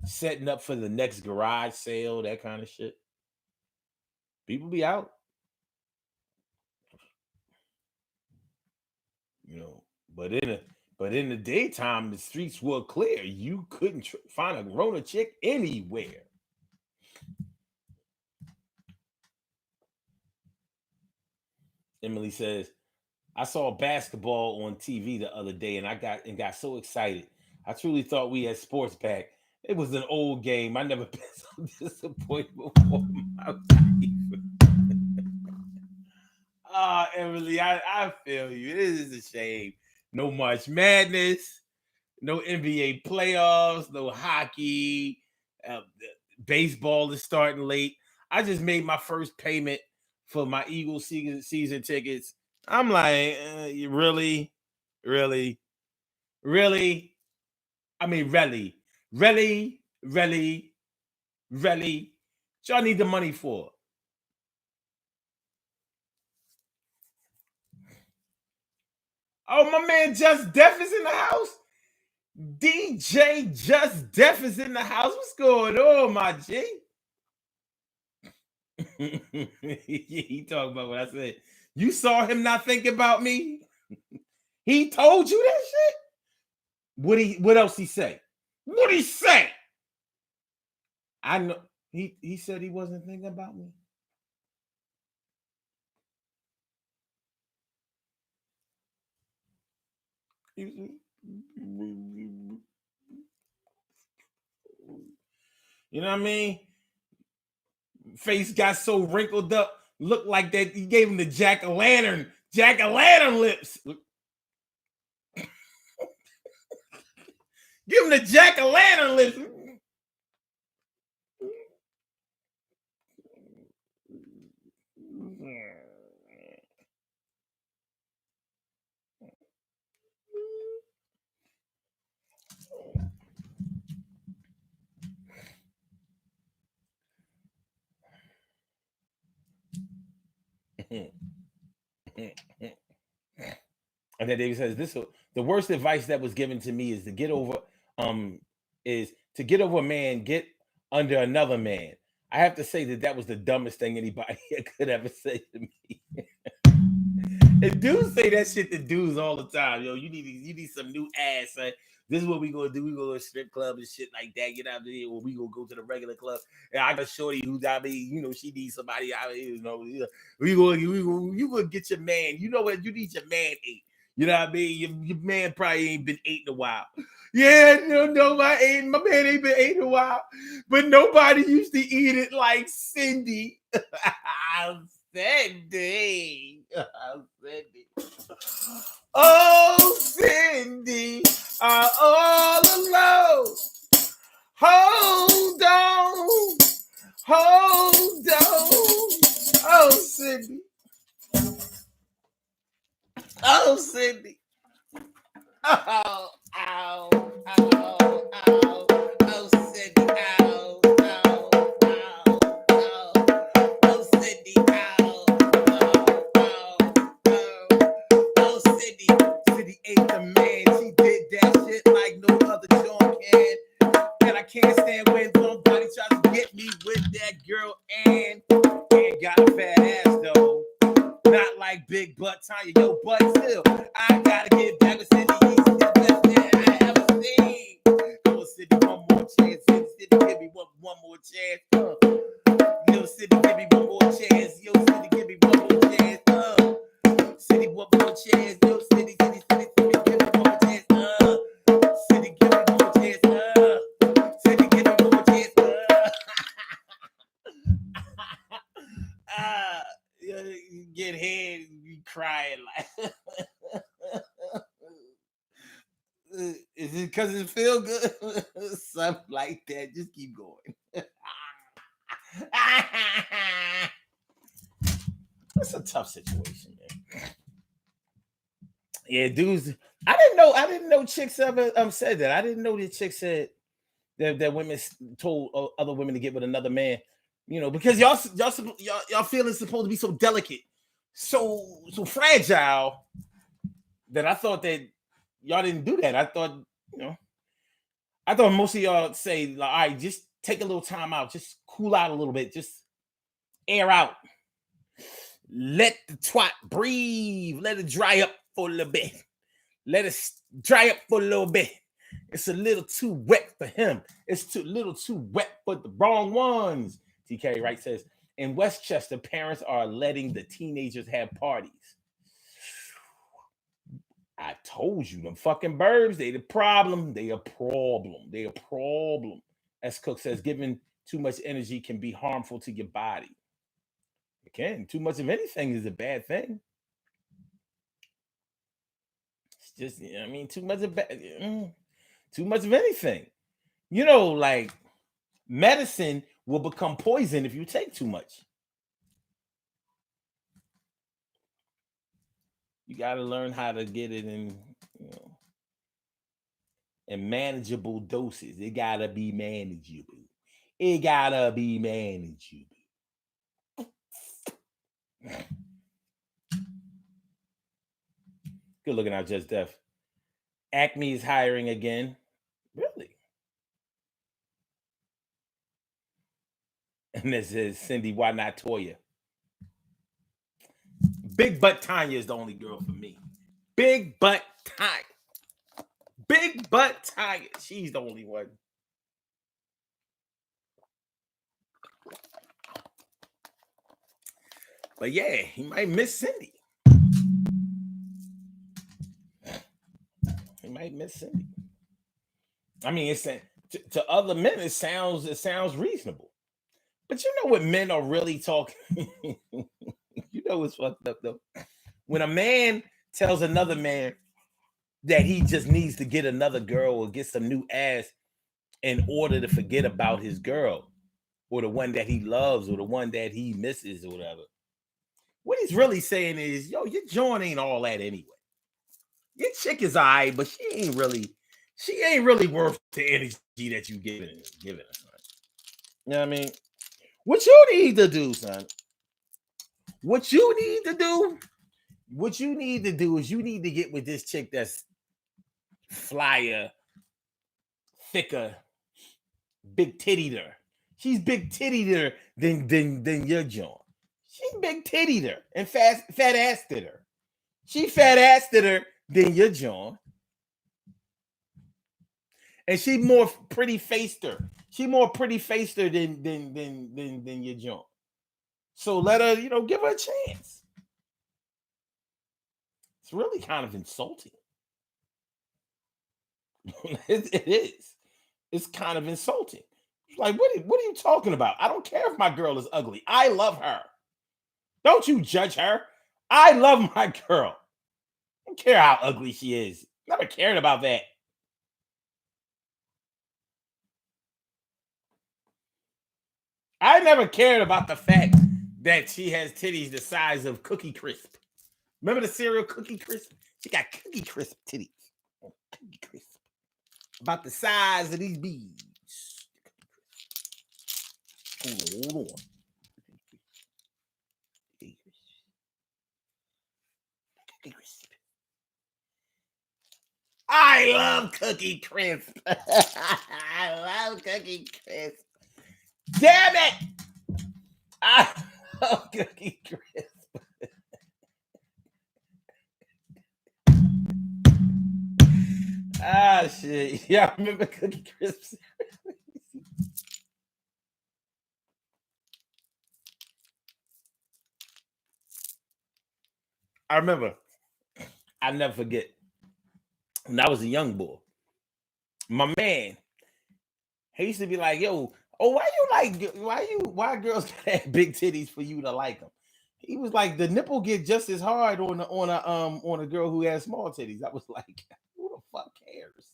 Setting up for the next garage sale, that kind of shit. People be out. You know, but in the daytime, the streets were clear. You couldn't find a Rona chick anywhere. Emily says, I saw basketball on TV the other day and I got so excited. I truly thought we had sports back. It was an old game. I never been so disappointed before in my life. Emily, I feel you. This is a shame. No March Madness, no NBA playoffs, no hockey. Baseball is starting late. I just made my first payment for my Eagles season tickets. I'm like, really? I mean, really? What y'all need the money for? Oh, my man Just Def is in the house. DJ Just Def is in the house. What's going on, my G? He talked about what I said. You saw him not thinking about me? He told you that shit? What else he say? What'd he say? I know he said he wasn't thinking about me. You know what I mean? Face got so wrinkled up, looked like that. He gave him the jack-o'-lantern lips. Give him the jack-o'-lantern lips. And then David says, "This the worst advice that was given to me is to get over a man, get under another man." I have to say that was the dumbest thing anybody could ever say to me. And dudes say that shit to dudes all the time. Yo, you need some new ass. Son. This is what we gonna do. We go to a strip club and shit like that. Get out there, or we gonna go to the regular club. And I got a shorty who, I mean, you know, she needs somebody out here. You know, you gonna get your man. You know what? You need your man ate. You know what I mean? Your man probably ain't been ate in a while. Yeah, no, my man ain't been ate in a while. But nobody used to eat it like Cindy. Cindy. Oh, Cindy, are all alone. Hold on. Oh, Cindy. Oh, Cindy. Oh, ow. Oh, Cindy. Ow. Oh, Cindy. Ow. Oh, Cindy. Cindy ate the man. She did that shit like no other John can. And I can't stand when somebody tries to get me with that girl and got a fat ass though. Not like Big Butt Tanya, yo, but still, I gotta get back with Cindy. He's the best man I ever seen. Yo, Cindy, one more chance. Cindy, give me one more chance. Yo, Cindy, give me one more chance. Yo, Cindy, give me one more chance. Cindy, one more chance. Yo, Cindy, give me one more you get head, you crying like. Is it because it feel good? Something like that. Just keep going. It's a tough situation, man. Yeah, dudes. I didn't know chicks ever said that. I didn't know that chicks said that women told other women to get with another man. You know, because y'all feelings supposed to be so delicate, so fragile, that I thought that y'all didn't do that. I thought, you know, I thought most of y'all say, like, all right, just take a little time out, just cool out a little bit, just air out. Let the twat breathe. Let it dry up for a little bit. Let it dry up for a little bit. It's a little too wet for him. It's too little too wet for the wrong ones. TK Wright says, in Westchester, parents are letting the teenagers have parties. I told you, them fucking birds, they the problem. They a problem. They a problem. As Cook says, giving too much energy can be harmful to your body. It can. Too much of anything is a bad thing. It's just, I mean, too much of too much of anything. You know, like medicine will become poison if you take too much. You got to learn how to get it in, you know, in manageable doses. It gotta be manageable. It gotta be manageable. Good looking out, Just Def. Acme is hiring again. Really? And this is Cindy, why not Toya? Big Butt Tanya is the only girl for me. Big Butt Tanya. Big Butt Tanya. She's the only one. But yeah, he might miss Cindy. He might miss Cindy. I mean, it's to other men, it sounds reasonable. But you know what men are really talking. You know what's fucked up though? When a man tells another man that he just needs to get another girl or get some new ass in order to forget about his girl or the one that he loves or the one that he misses or whatever. What he's really saying is, yo, your joint ain't all that anyway. Your chick is all right, but she ain't really worth the energy that you giving her. You know what I mean? What you need to do, son? What you need to do is you need to get with this chick that's flyer, thicker, big tittied-er. She's big tittied-er than your joint. She's big tittied-er and fat assed her. She fat assed her than your joint. And she more pretty faced her. She more pretty faced her than your joint. So let her, give her a chance. It's really kind of insulting. It is. It's kind of insulting. Like, what are you talking about? I don't care if my girl is ugly. I love her. Don't you judge her. I love my girl. I don't care how ugly she is. Never cared about that. I never cared about the fact that she has titties the size of Cookie Crisp. Remember the cereal Cookie Crisp? She got Cookie Crisp titties. Cookie Crisp. About the size of these beads. Hold on. Cookie Crisp. I love Cookie Crisp. I love Cookie Crisp. Damn it! I love Cookie Crisp. Shit. Yeah, I remember Cookie Crisp. I remember. I never forget. When I was a young boy, my man, he used to be like, yo, why girls gotta have big titties for you to like them? He was like, the nipple get just as hard on a girl who has small titties. I was like, who the fuck cares?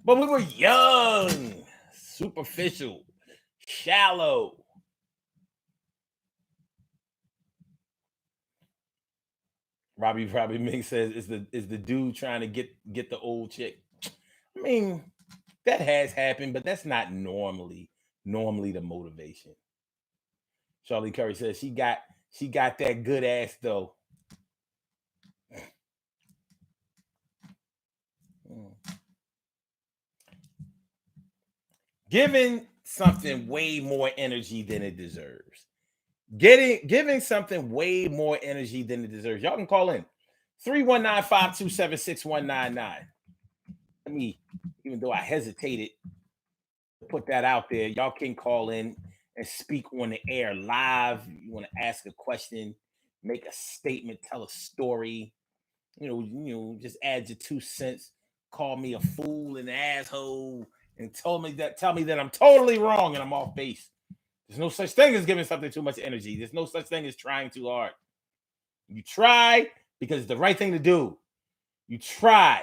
But we were young, superficial, shallow. Robbie Mink says is the dude trying to get the old chick. I mean, that has happened, but that's not normally the motivation. Charlie Curry says she got that good ass though. Giving something way more energy than it deserves. Giving something way more energy than it deserves. Y'all can call in 319-527-6199. Let me, even though I hesitated to put that out there, y'all can call in and speak on the air live. You want to ask a question, make a statement, tell a story, just add your 2 cents, call me a fool and an asshole, and tell me that I'm totally wrong and I'm off base. There's no such thing as giving something too much energy. There's no such thing as trying too hard. You try because it's the right thing to do. You try.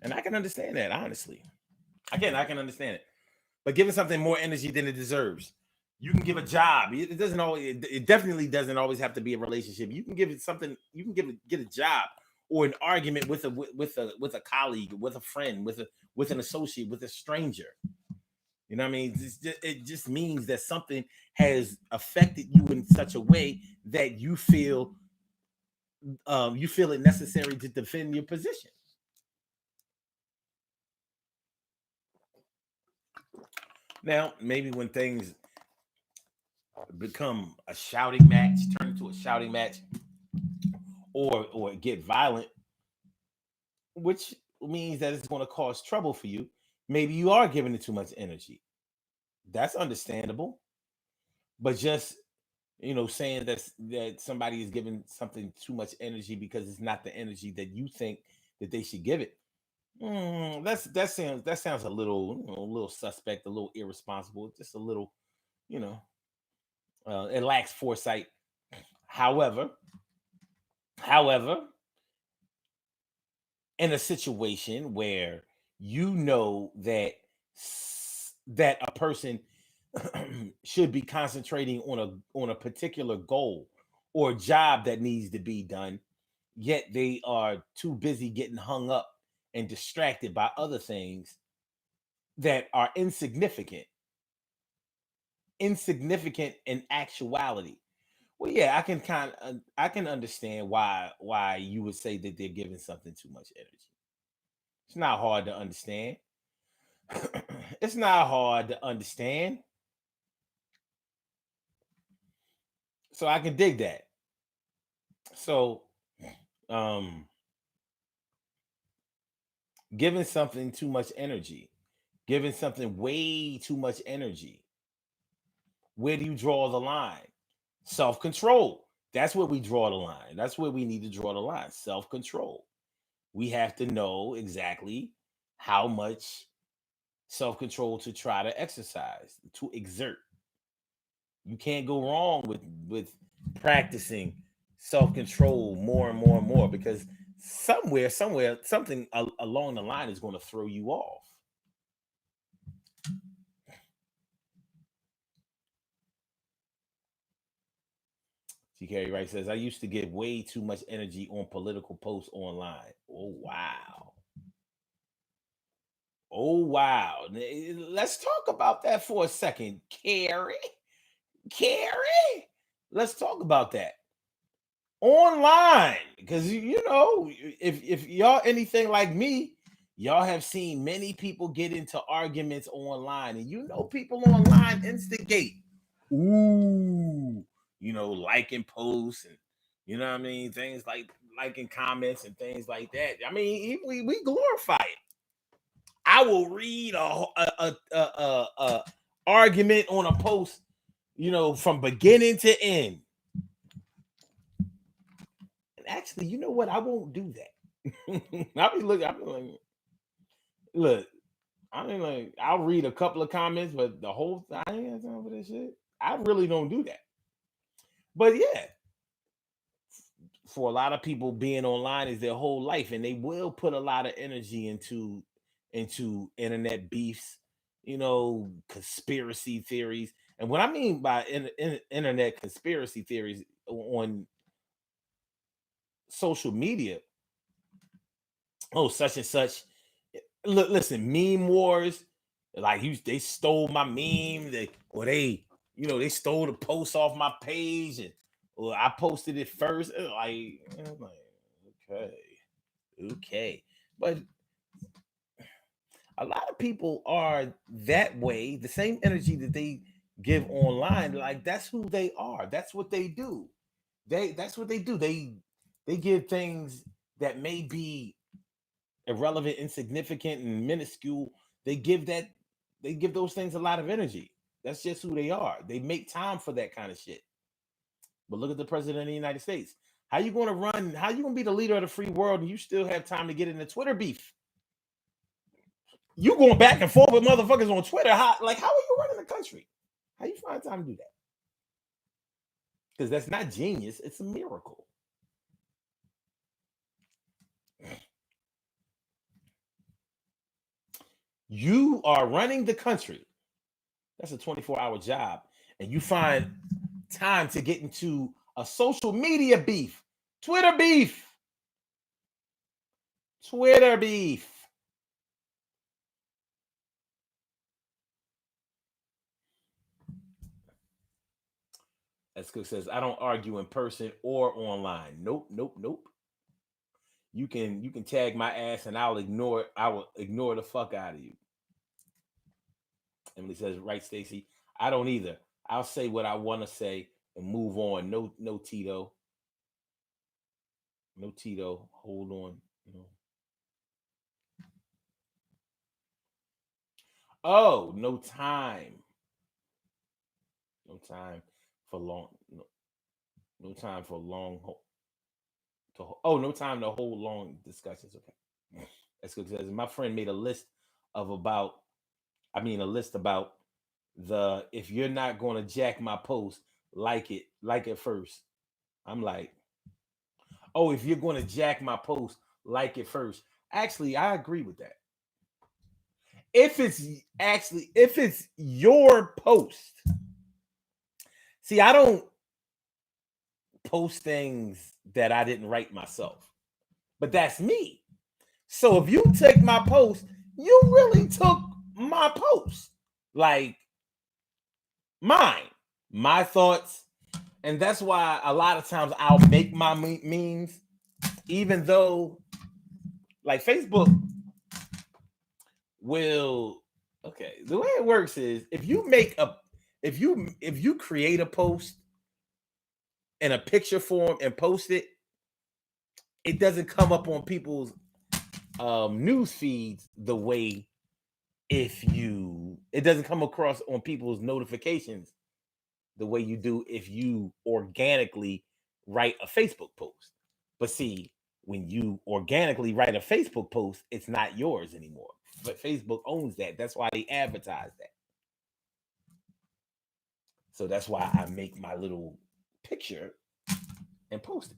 And I can understand that, honestly. Again, I can understand it. But giving something more energy than it deserves. You can give a job. It definitely doesn't always have to be a relationship. You can give it something, get a job or an argument with a colleague, with a friend, with an associate, with a stranger. You know what I mean? It just means that something has affected you in such a way that you feel it necessary to defend your position. Now, maybe when things become a shouting match, turn into a shouting match, or get violent, which means that it's going to cause trouble for you. Maybe you are giving it too much energy. That's understandable. But just saying that somebody is giving something too much energy because it's not the energy that you think that they should give it. That sounds a little suspect, a little irresponsible, just a little, it lacks foresight. However, in a situation where that a person should be concentrating on a particular goal or job that needs to be done, yet they are too busy getting hung up and distracted by other things that are insignificant in actuality. Well, yeah, I can understand why you would say that they're giving something too much energy. It's not hard to understand. It's not hard to understand. So I can dig that. So giving something too much energy, giving something way too much energy. Where do you draw the line? Self-control. That's where we draw the line. That's where we need to draw the line. Self-control. We have to know exactly how much self-control to try to exercise, to exert. You can't go wrong with practicing self-control more and more and more, because somewhere, something along the line is going to throw you off. TK Wright says, I used to give way too much energy on political posts online. Oh, wow. Oh, wow. Let's talk about that for a second. Carrie, let's talk about that. Online. Because, if y'all anything like me, y'all have seen many people get into arguments online. And people online instigate. Ooh. Liking posts and what I mean, things like liking comments and things like that. I mean, we glorify it. I will read a argument on a post, from beginning to end. actually, you know what? I won't do that. I'll be looking. I'll be like, look. I mean, like, I'll read a couple of comments, but the whole I ain't got time for that shit. I really don't do that. But yeah, for a lot of people, being online is their whole life, and they will put a lot of energy into internet beefs, conspiracy theories. And what I mean by internet conspiracy theories on social media, oh, such and such. Look, listen, meme wars. Like they stole my meme. They stole the post off my page, and or I posted it first. I'm like, okay, but a lot of people are that way. The same energy that they give online, like that's who they are. That's what they do. That's what they do. They give things that may be irrelevant, insignificant, and minuscule. They give that they give those things a lot of energy. That's just who they are. They make time for that kind of shit. But look at the president of the United States. How you going to run? How you going to be the leader of the free world and you still have time to get in the Twitter beef? You going back and forth with motherfuckers on Twitter? How are you running the country? How you find time to do that? Because that's not genius. It's a miracle. You are running the country. That's a 24-hour job. And you find time to get into a social media beef. Twitter beef. Twitter beef. As Cook says, I don't argue in person or online. Nope. You can tag my ass and I will ignore the fuck out of you. Emily says, right, Stacy. I don't either. I'll say what I want to say and move on. No Tito. No Tito. Hold on. Oh, no time. No time for long. No time for long. No time to hold long discussions. Okay. That's good. Says my friend made a list about the if you're not going to jack my post, like it first. I'm like, oh, if you're going to jack my post, like it first. Actually, I agree with that. If it's your post, see, I don't post things that I didn't write myself, but that's me. So if you take my post, you really took my post, like my thoughts. And that's why a lot of times I'll make my memes, even though like Facebook will, okay, the way it works is if you create a post in a picture form and post it, it doesn't come up on people's news feeds the way it doesn't come across on people's notifications the way you do if you organically write a Facebook post. But see, when you organically write a Facebook post, it's not yours anymore. But Facebook owns that. That's why they advertise that. So that's why I make my little picture and post it.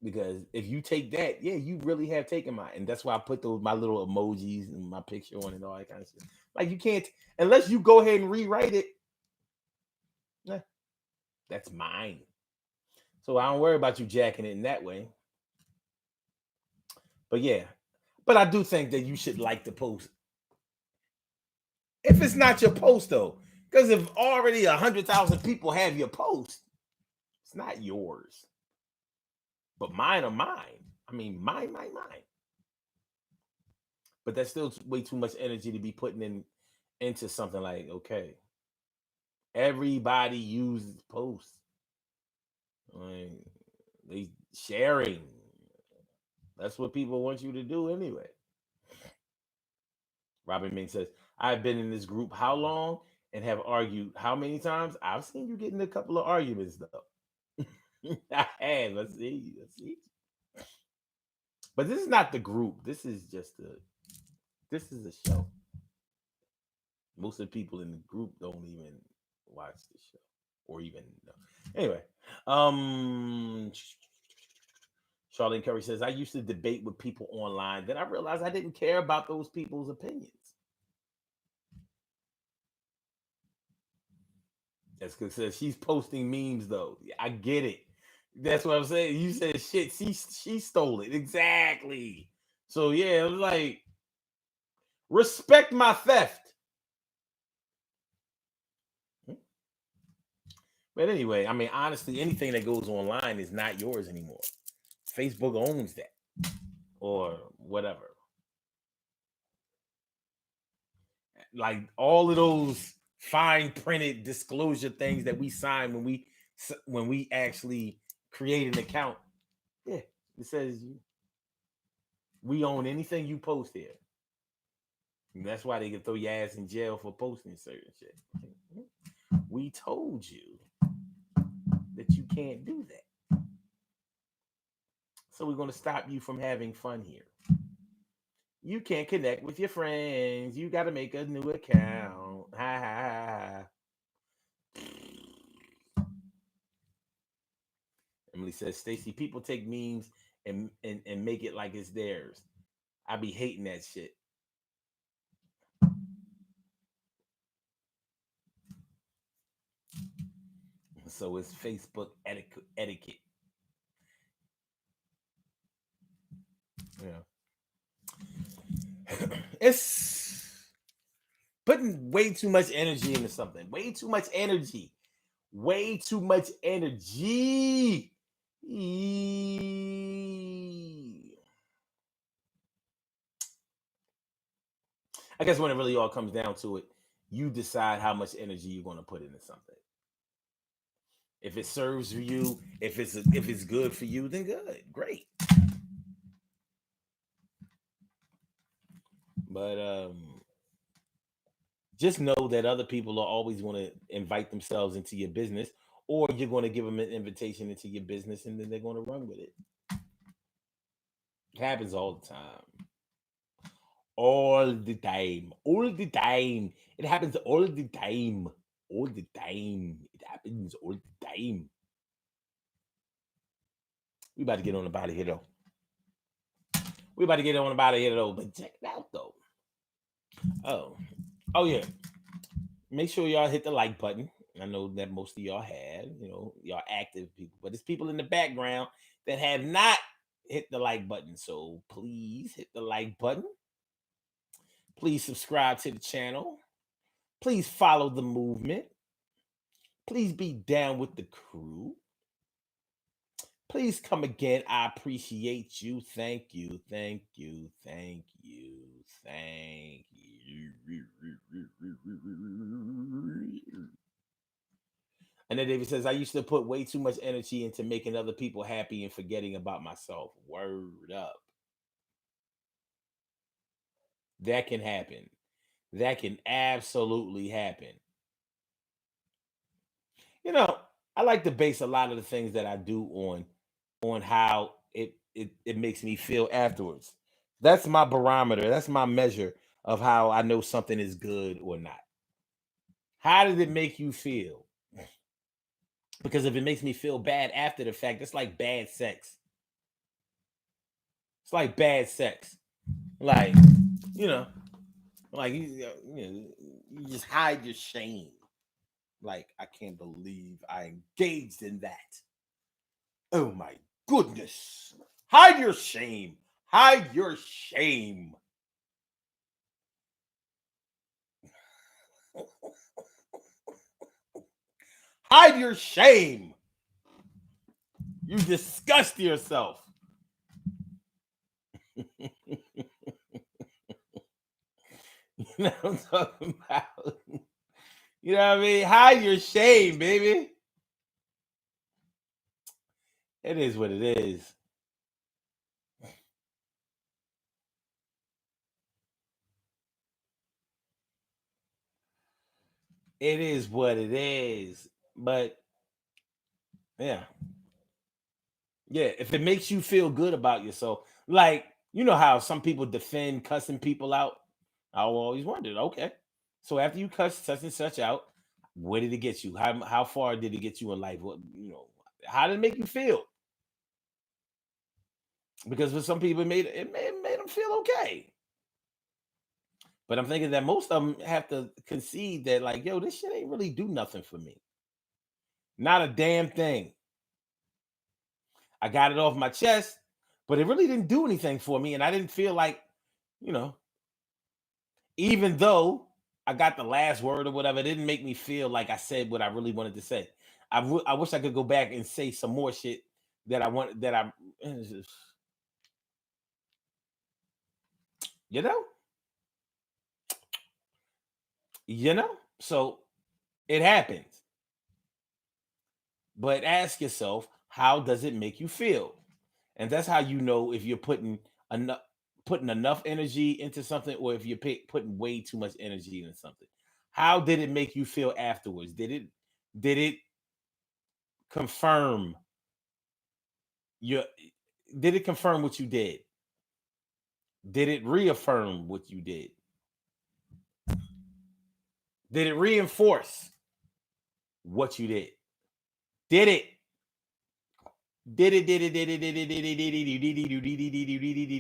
Because if you take that, yeah, you really have taken mine. And that's why I put my little emojis and my picture on and all that kind of stuff. Like you can't, unless you go ahead and rewrite it, that's mine. So I don't worry about you jacking it in that way. But yeah, but I do think that you should like the post. If it's not your post though, because if already 100,000 people have your post, it's not yours. But mine are mine. I mean, mine. But that's still way too much energy to be putting into something like, okay, everybody uses posts. Like, they sharing. That's what people want you to do anyway. Robin Ming says, I've been in this group how long and have argued how many times? I've seen you get in a couple of arguments though. I have. I see. I see. But this is not the group. This is just a. This is a show. Most of the people in the group don't even watch the show or even know. Anyway, um, Charlene Curry says I used to debate with people online. Then I realized I didn't care about those people's opinions. That's because she's posting memes though. I get it. That's what I'm saying. You said shit. She stole it exactly. So yeah, it was like respect my theft. But anyway, I mean, honestly, anything that goes online is not yours anymore. Facebook owns that or whatever. Like all of those fine printed disclosure things that we sign when we actually create an account. Yeah, it says we own anything you post here. And that's why they can throw your ass in jail for posting certain shit. We told you that you can't do that. So we're going to stop you from having fun here. You can't connect with your friends. You got to make a new account. Ha ha ha. Emily says, Stacy, people take memes and make it like it's theirs. I be hating that shit. So it's Facebook etiquette. Yeah. It's putting way too much energy into something. Way too much energy. Way too much energy. I guess when it really all comes down to it, you decide how much energy you're going to put into something. If it serves you, if it's good for you, then good, great. But just know that other people are always going to invite themselves into your business, or you're going to give them an invitation into your business, and then they're going to run with it. It happens all the time. All the time. All the time. It happens all the time. All the time. It happens all the time. We about to get on about it here though. We about to get on about it here though. But check it out though. Oh yeah. Make sure y'all hit the like button. I know that most of y'all have, y'all active people, but it's people in the background that have not hit the like button. So please hit the like button. Please subscribe to the channel. Please follow the movement. Please be down with the crew. Please come again. I appreciate you. Thank you. Thank you. Thank you. Thank you. And then David says, I used to put way too much energy into making other people happy and forgetting about myself. Word up. That can happen. That can absolutely happen. I like to base a lot of the things that I do on how it makes me feel afterwards. That's my barometer. That's my measure of how I know something is good or not. How did it make you feel? Because if it makes me feel bad after the fact, it's like bad sex. It's like bad sex. Like, you know, like you just hide your shame. Like, I can't believe I engaged in that. Oh my goodness. Hide your shame. Hide your shame. Hide your shame. You disgust yourself. You know what I'm talking about? You know what I mean? Hide your shame, baby. It is what it is. It is what it is. But yeah, Yeah, if it makes you feel good about yourself, like you know how some people defend cussing people out. I always wondered, okay, so after you cuss such and such out, where did it get you? How far did it get you in life? What how did it make you feel? Because for some people, it made them feel okay. But I'm thinking that most of them have to concede that, like, yo, this shit ain't really do nothing for me. Not a damn thing. I got it off my chest, but it really didn't do anything for me. And I didn't feel like, you know, even though I got the last word or whatever, it didn't make me feel like I said what I really wanted to say. I wish I could go back and say some more shit that I want that I, it's just, you know, you know. So it happens. But ask yourself, how does it make you feel? And that's how you know if you're putting enough energy into something, or if you're putting way too much energy into something. How did it make you feel afterwards? Did it confirm your did it confirm what you did? Did it reaffirm what you did? Did it reinforce what you did? Did it? Did it? Did it? Did it? Did it? Did it?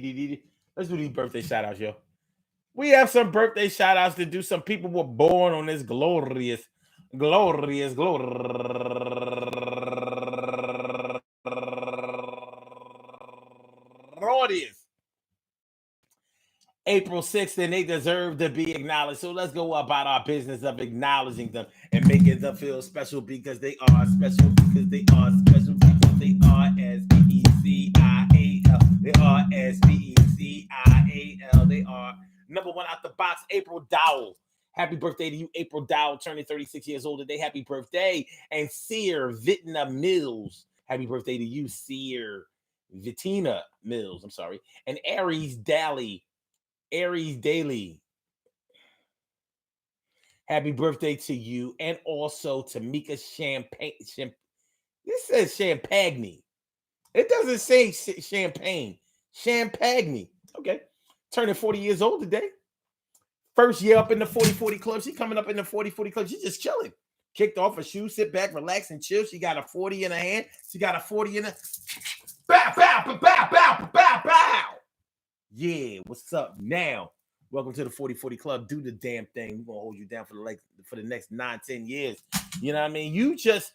Did it? Let's do these birthday shout outs, yo. We have some birthday shout outs to do. Some people were born on this glorious, glorious, glorious April 6th, and they deserve to be acknowledged. So let's go about our business of acknowledging them and making them feel special because they are special, because they are special, because they are SPECIAL. They are SPECIAL. They are number one out the box, April Dowell. Happy birthday to you, April Dowell, turning 36 years old today. Happy birthday. And Sear Vitna Mills. Happy birthday to you, Sear Vitina Mills. I'm sorry. And Aries Daly. Aries Daily, happy birthday to you, and also to Mika Champagne. This says Champagne. It doesn't say Champagne. Champagne. Okay. Turning 40 years old today. First year up in the 40-40 club. She coming up in the 40-40 club. She's just chilling. Kicked off her shoe, sit back, relax, and chill. She got a 40 in her hand. She got a 40 in her. Bow, bow, bow, bow, bow, bow, bow. Yeah, what's up now? Welcome to the 40-40 Club. Do the damn thing. We're gonna hold you down for the next 9-10 years. You know what I mean? You just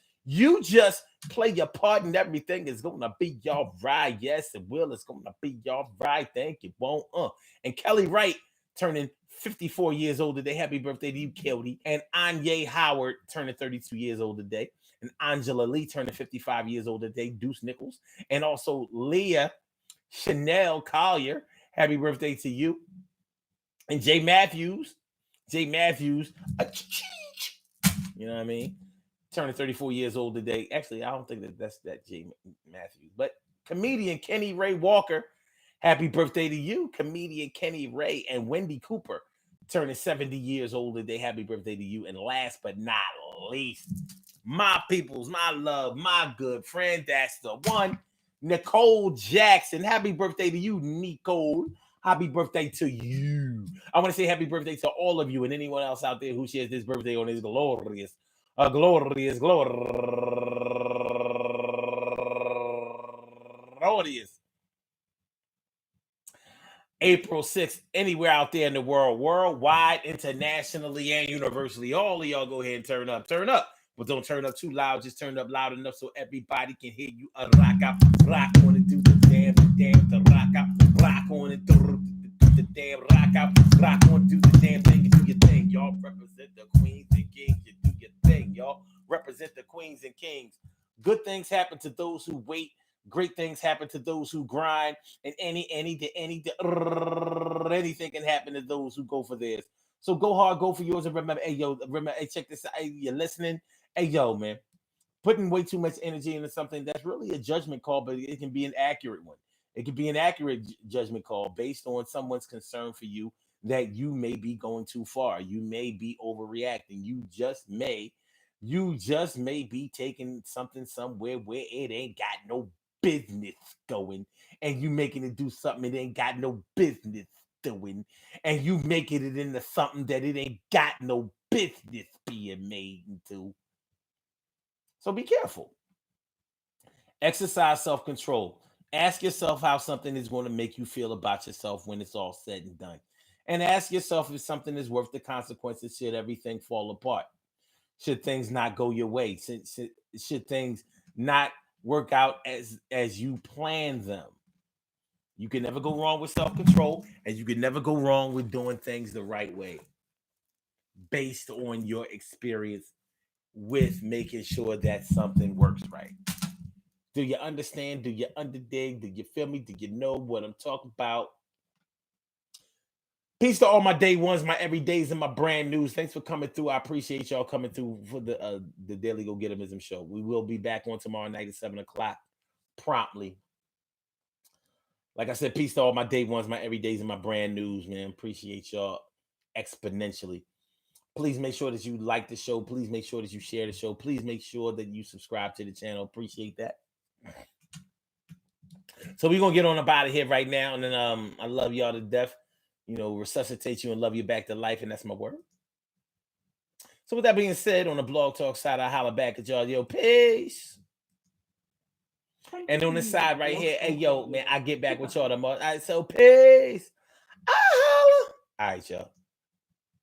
play your part and everything is gonna be y'all right. Yes, it will. It's gonna be y'all right. Thank you. Won't And Kelly Wright turning 54 years old today. Happy birthday to you, Kelly. And Anya Howard turning 32 years old today. And Angela Lee turning 55 years old today. Deuce Nichols. And also Leah Chanel Collier. Happy birthday to you. And Jay Matthews, you know what I mean? Turning 34 years old today. Actually, I don't think that's Jay Matthews, but comedian Kenny Ray Walker, happy birthday to you, comedian Kenny Ray. And Wendy Cooper, turning 70 years old today. Happy birthday to you. And last but not least, my peoples, my love, my good friend, that's the one, Nicole Jackson. Happy birthday to you, Nicole. Happy birthday to you. I want to say happy birthday to all of you and anyone else out there who shares this birthday on this glorious, glorious April 6th, anywhere out there in the world, worldwide, internationally, and universally. All of y'all go ahead and turn up. Turn up. But don't turn up too loud. Just turn up loud enough so everybody can hear you. Rock out, rock on and do the damn, the rock out, rock on and do the damn, rock out, rock on, do the damn thing, and do your thing. Y'all represent the queens and kings. You do your thing, y'all. Represent the queens and kings. Good things happen to those who wait. Great things happen to those who grind, and anything can happen to those who go for theirs. So go hard, go for yours, and remember, hey, check this out. Hey, you're listening. Hey, yo, man, putting way too much energy into something that's really a judgment call, but it can be an accurate one. It can be an accurate judgment call based on someone's concern for you that you may be going too far. You may be overreacting. You just may be taking something somewhere where it ain't got no business going, and you making it do something it ain't got no business doing, and you making it into something that it ain't got no business being made into. So be careful. Exercise self-control. Ask yourself how something is going to make you feel about yourself when it's all said and done. And ask yourself if something is worth the consequences should everything fall apart. Should things not go your way? Should things not work out as you plan them? You can never go wrong with self-control, and you can never go wrong with doing things the right way based on your experience with making sure that something works right. Do you understand? Do you underdig? Do you feel me? Do you know what I'm talking about? Peace to all my day ones, my everydays, and my brand news. Thanks for coming through. I appreciate y'all coming through for the Daily Go Getimism show. We will be back on tomorrow night at 7 o'clock promptly. Like I said, peace to all my day ones, my everydays, and my brand news, man. Appreciate y'all exponentially. Please make sure that you like the show. Please make sure that you share the show. Please make sure that you subscribe to the channel. Appreciate that. So we're gonna get on about it here right now, and then I love y'all to death. You know, resuscitate you and love you back to life, and that's my word. So with that being said, on the Blog Talk side, I holler back at y'all. Yo, peace. And on the side right here, hey yo, man, I get back with y'all tomorrow. All right, so peace. I holla. All right, y'all.